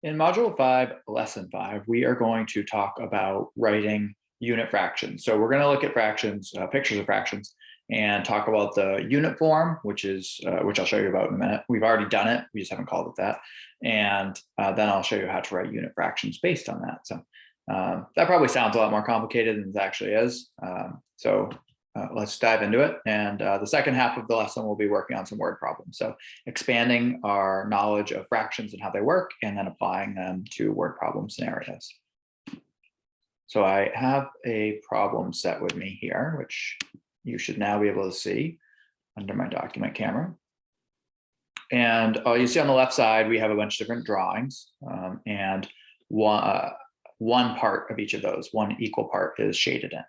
In Module 5, Lesson 5, we are going to talk about writing unit fractions. So we're going to look at fractions, pictures of fractions, and talk about the unit form, which I'll show you about in a minute. We've already done it. We just haven't called it that. And then I'll show you how to write unit fractions based on that. So that probably sounds a lot more complicated than it actually is. Let's dive into it. And the second half of the lesson, we'll be working on some word problems. So expanding our knowledge of fractions and how they work, and then applying them to word problem scenarios. So I have a problem set with me here, which you should now be able to see under my document camera. And you see on the left side, we have a bunch of different drawings, and one part of each of those, one equal part, is shaded in.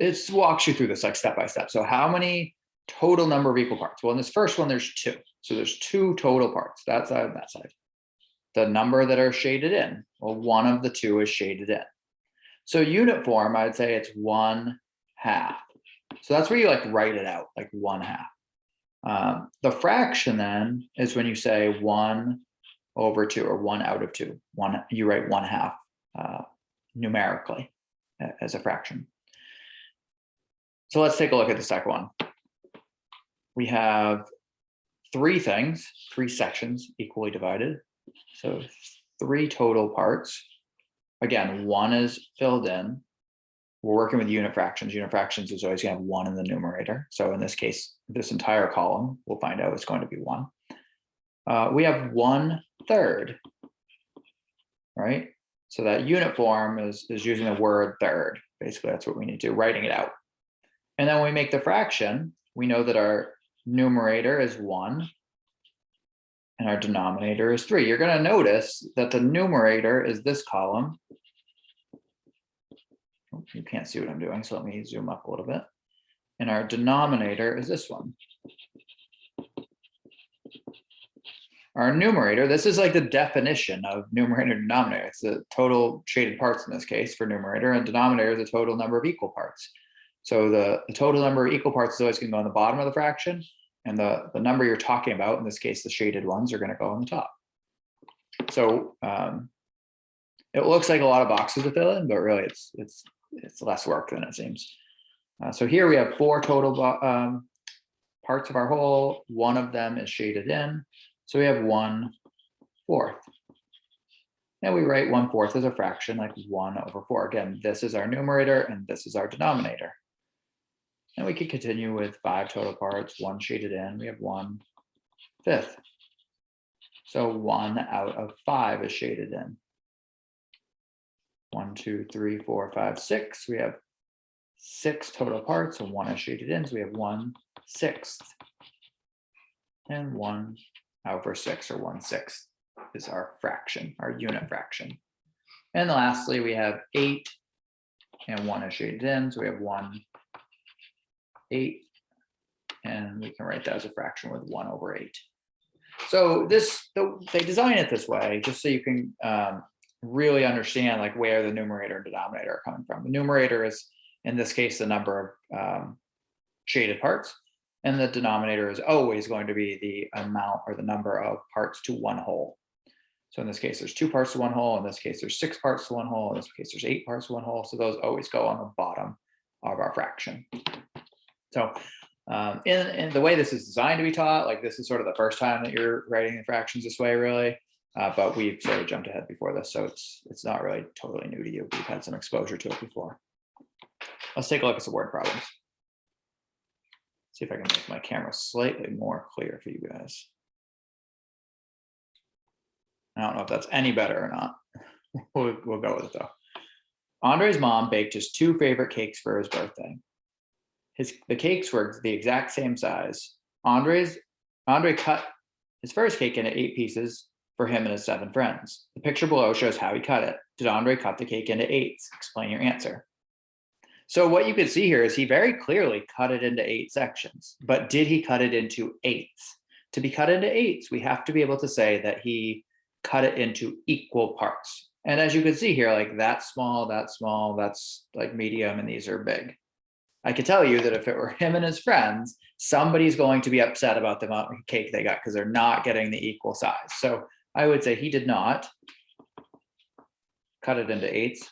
It walks you through this like step by step. So how many total number of equal parts? Well, in this first one, there's two. So there's two total parts, that side and that side. The number that are shaded in, well, one of the two is shaded in. So unit form, I'd say it's 1/2. So that's where you like write it out, like 1/2. The fraction then is when you say 1/2 or 1 out of 2. You write 1/2 numerically as a fraction. So let's take a look at the second one. We have three sections equally divided. So 3 total parts. Again, 1 is filled in. We're working with unit fractions. Unit fractions is always going to have 1 in the numerator. So in this case, this entire column, we'll find out it's going to be 1. We have 1/3, right? So that unit form is using the word third. Basically, that's what we need to do, writing it out. And then when we make the fraction, we know that our numerator is 1 and our denominator is 3. You're going to notice that the numerator is this column. You can't see what I'm doing, so let me zoom up a little bit. And our denominator is this one. Our numerator, this is like the definition of numerator and denominator. It's the total shaded parts in this case for numerator, and denominator is the total number of equal parts. So the total number of equal parts is always going to go on the bottom of the fraction, and the number you're talking about, in this case, the shaded ones, are going to go on the top. So it looks like a lot of boxes to fill in, but really it's less work than it seems. So here we have 4 total parts of our whole. One of them is shaded in. So we have 1/4. And we write 1/4 as a fraction, like 1/4. Again, this is our numerator and this is our denominator. And we could continue with 5 total parts, 1 shaded in. We have 1/5. So 1 out of 5 is shaded in. 1, 2, 3, 4, 5, 6. We have 6 total parts, and 1 is shaded in. So we have 1/6. And 1/6, or 1/6, is our fraction, our unit fraction. And lastly, we have 8, and 1 is shaded in. So we have 1/8, and we can write that as a fraction with 1/8. So they design it this way just so you can really understand like where the numerator and denominator are coming from. The numerator is, in this case, the number of shaded parts. And the denominator is always going to be the amount or the number of parts to one whole. So in this case, there's 2 parts to one whole. In this case, there's 6 parts to one whole. In this case, there's 8 parts to one whole. So those always go on the bottom of our fraction. So in the way this is designed to be taught, like this is sort of the first time that you're writing the fractions this way, really. But we've sort of jumped ahead before this, so it's not really totally new to you. We've had some exposure to it before. Let's take a look at some word problems. See if I can make my camera slightly more clear for you guys. I don't know if that's any better or not. We'll go with it though. Andre's mom baked his 2 favorite cakes for his birthday. The cakes were the exact same size. Andre cut his first cake into 8 pieces for him and his 7 friends. The picture below shows how he cut it. Did Andre cut the cake into 8s? Explain your answer. So what you can see here is he very clearly cut it into 8 sections, but did he cut it into 8s? To be cut into 8s, we have to be able to say that he cut it into equal parts. And as you can see here, like that's small, that's like medium, and these are big. I can tell you that if it were him and his friends, somebody's going to be upset about the amount of cake they got because they're not getting the equal size. So I would say he did not cut it into eighths.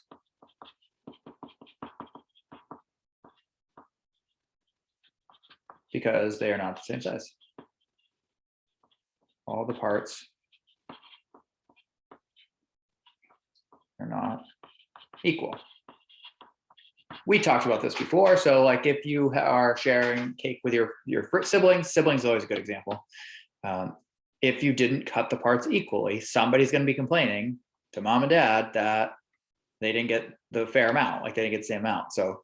Because they are not the same size. All the parts are not equal. We talked about this before. So like if you are sharing cake with your siblings is always a good example. If you didn't cut the parts equally, somebody's going to be complaining to mom and dad that they didn't get the fair amount, like they didn't get the same amount. So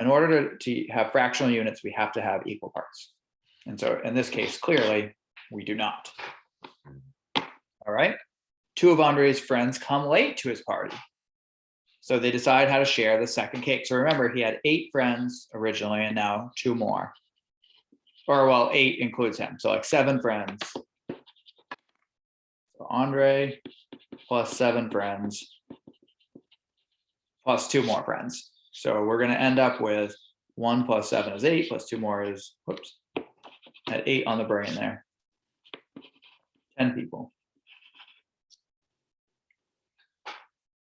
in order to have fractional units, we have to have equal parts. And so in this case, clearly, we do not. All right. 2 of Andre's friends come late to his party. So they decide how to share the second cake. So remember, he had 8 friends originally, and now 2 more. Or well, 8 includes him. So like 7 friends. So Andre plus 7 friends plus 2 more friends. So we're going to end up with 1 plus 7 is 8, plus 2 more is, whoops, at 8 on the brain there. 10 people.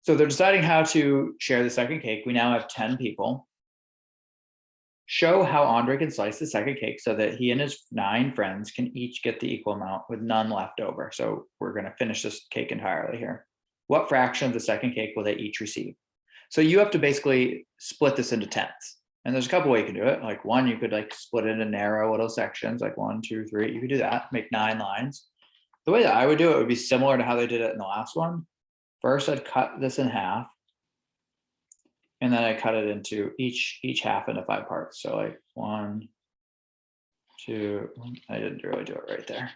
So they're deciding how to share the second cake. We now have 10 people. Show how Andre can slice the second cake so that he and his 9 friends can each get the equal amount with none left over. So we're going to finish this cake entirely here. What fraction of the second cake will they each receive? So you have to basically split this into tenths. And there's a couple ways you can do it. Like one, you could like split it into narrow little sections, like 1, 2, 3. You could do that, make 9 lines. The way that I would do it would be similar to how they did it in the last one. First, I'd cut this in half. And then I cut it into each half into 5 parts. So like 1, 2, I didn't really do it right there.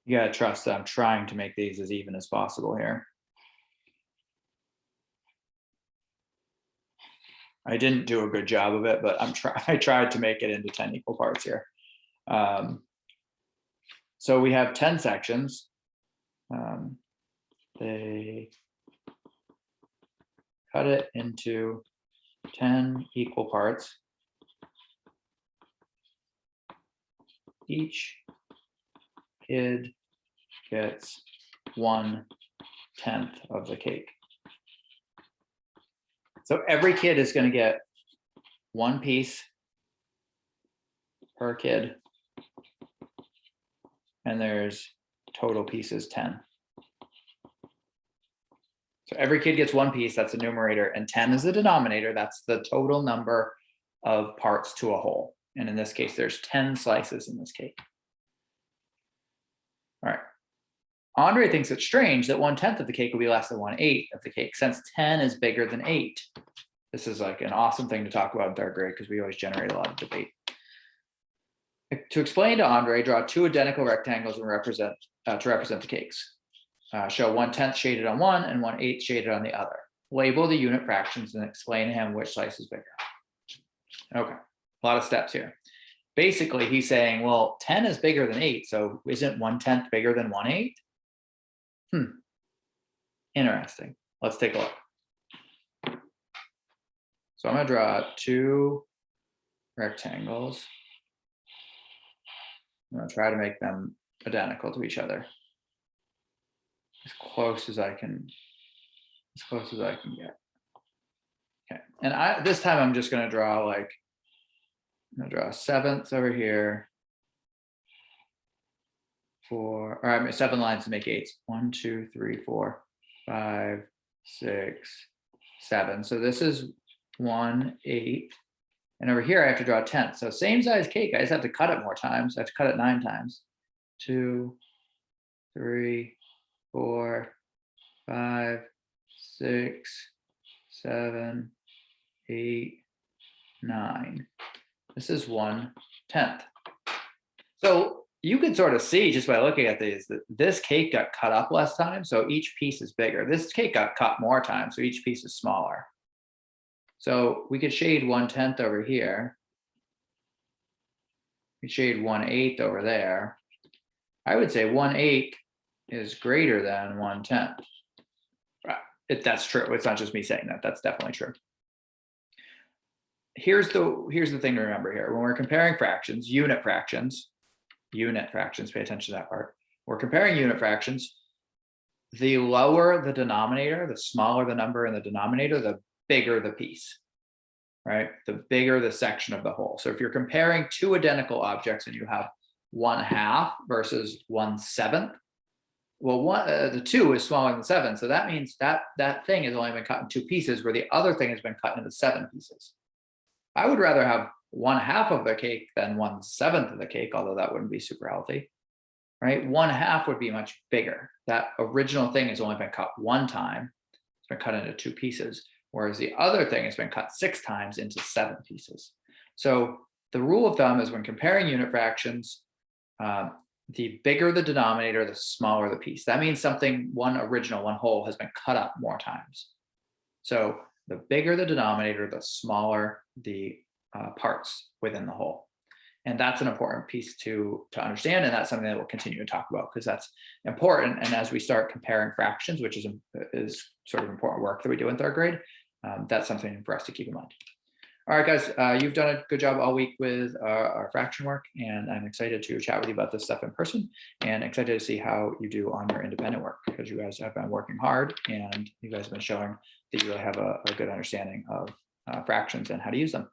You gotta trust that I'm trying to make these as even as possible here. I didn't do a good job of it, but I tried to make it into 10 equal parts here. So we have 10 sections. They cut it into 10 equal parts. Each kid gets 1/10 of the cake. So every kid is going to get 1 piece per kid. And there's total pieces 10. So every kid gets 1 piece, that's the numerator, and 10 is the denominator. That's the total number of parts to a whole. And in this case, there's 10 slices in this cake. All right. Andre thinks it's strange that 1/10 of the cake will be less than 1/8 of the cake, since 10 is bigger than 8. This is like an awesome thing to talk about in 3rd grade because we always generate a lot of debate. To explain to Andre, draw 2 identical rectangles and represent the cakes. Show 1/10 shaded on one and 1/8 shaded on the other. Label the unit fractions and explain to him which slice is bigger. Okay, a lot of steps here. Basically, he's saying, well, 10 is bigger than 8, so isn't 1/10 bigger than 1/8? Interesting. Let's take a look. So I'm going to draw 2 rectangles. I'm going to try to make them identical to each other. As close as I can get. Okay, and this time I'm just going to draw like, I'm going to draw 7ths over here. 4, or I mean 7 lines to make 8s. 1, 2, 3, 4, 5, 6, 7. So this is 1/8. And over here I have to draw 10. So same size cake. I just have to cut it more times. I have to cut it 9 times. 2, 3, 4, 5, 6, 7, 8, 9. This is 1/10. So you can sort of see just by looking at these that this cake got cut up less times, so each piece is bigger. This cake got cut more times, so each piece is smaller. So we could shade 1/10 over here. We shade 1/8 over there. I would say 1/8 is greater than 1/10. That's true. It's not just me saying that. That's definitely true. Here's the thing to remember here. When we're comparing fractions, unit fractions, unit fractions, pay attention to that part. We're comparing unit fractions. The lower the denominator, the smaller the number in the denominator, the bigger the piece, right? The bigger the section of the whole. So if you're comparing two identical objects and you have 1/2 versus 1/7, well, the 2 is smaller than 7. So that means that that thing has only been cut in 2 pieces where the other thing has been cut into 7 pieces. I would rather have 1/2 of the cake than 1/7 of the cake, although that wouldn't be super healthy, right? 1/2 would be much bigger. That original thing has only been cut 1 time. It's been cut into 2 pieces, whereas the other thing has been cut 6 times into 7 pieces. So the rule of thumb is when comparing unit fractions, the bigger the denominator, the smaller the piece. That means something, one whole, has been cut up more times. So the bigger the denominator, the smaller the parts within the whole. And that's an important piece to understand. And that's something that we'll continue to talk about because that's important. And as we start comparing fractions, which is sort of important work that we do in 3rd grade, that's something for us to keep in mind. All right, guys, you've done a good job all week with our fraction work, and I'm excited to chat with you about this stuff in person and excited to see how you do on your independent work because you guys have been working hard and you guys have been showing that you really have a good understanding of fractions and how to use them.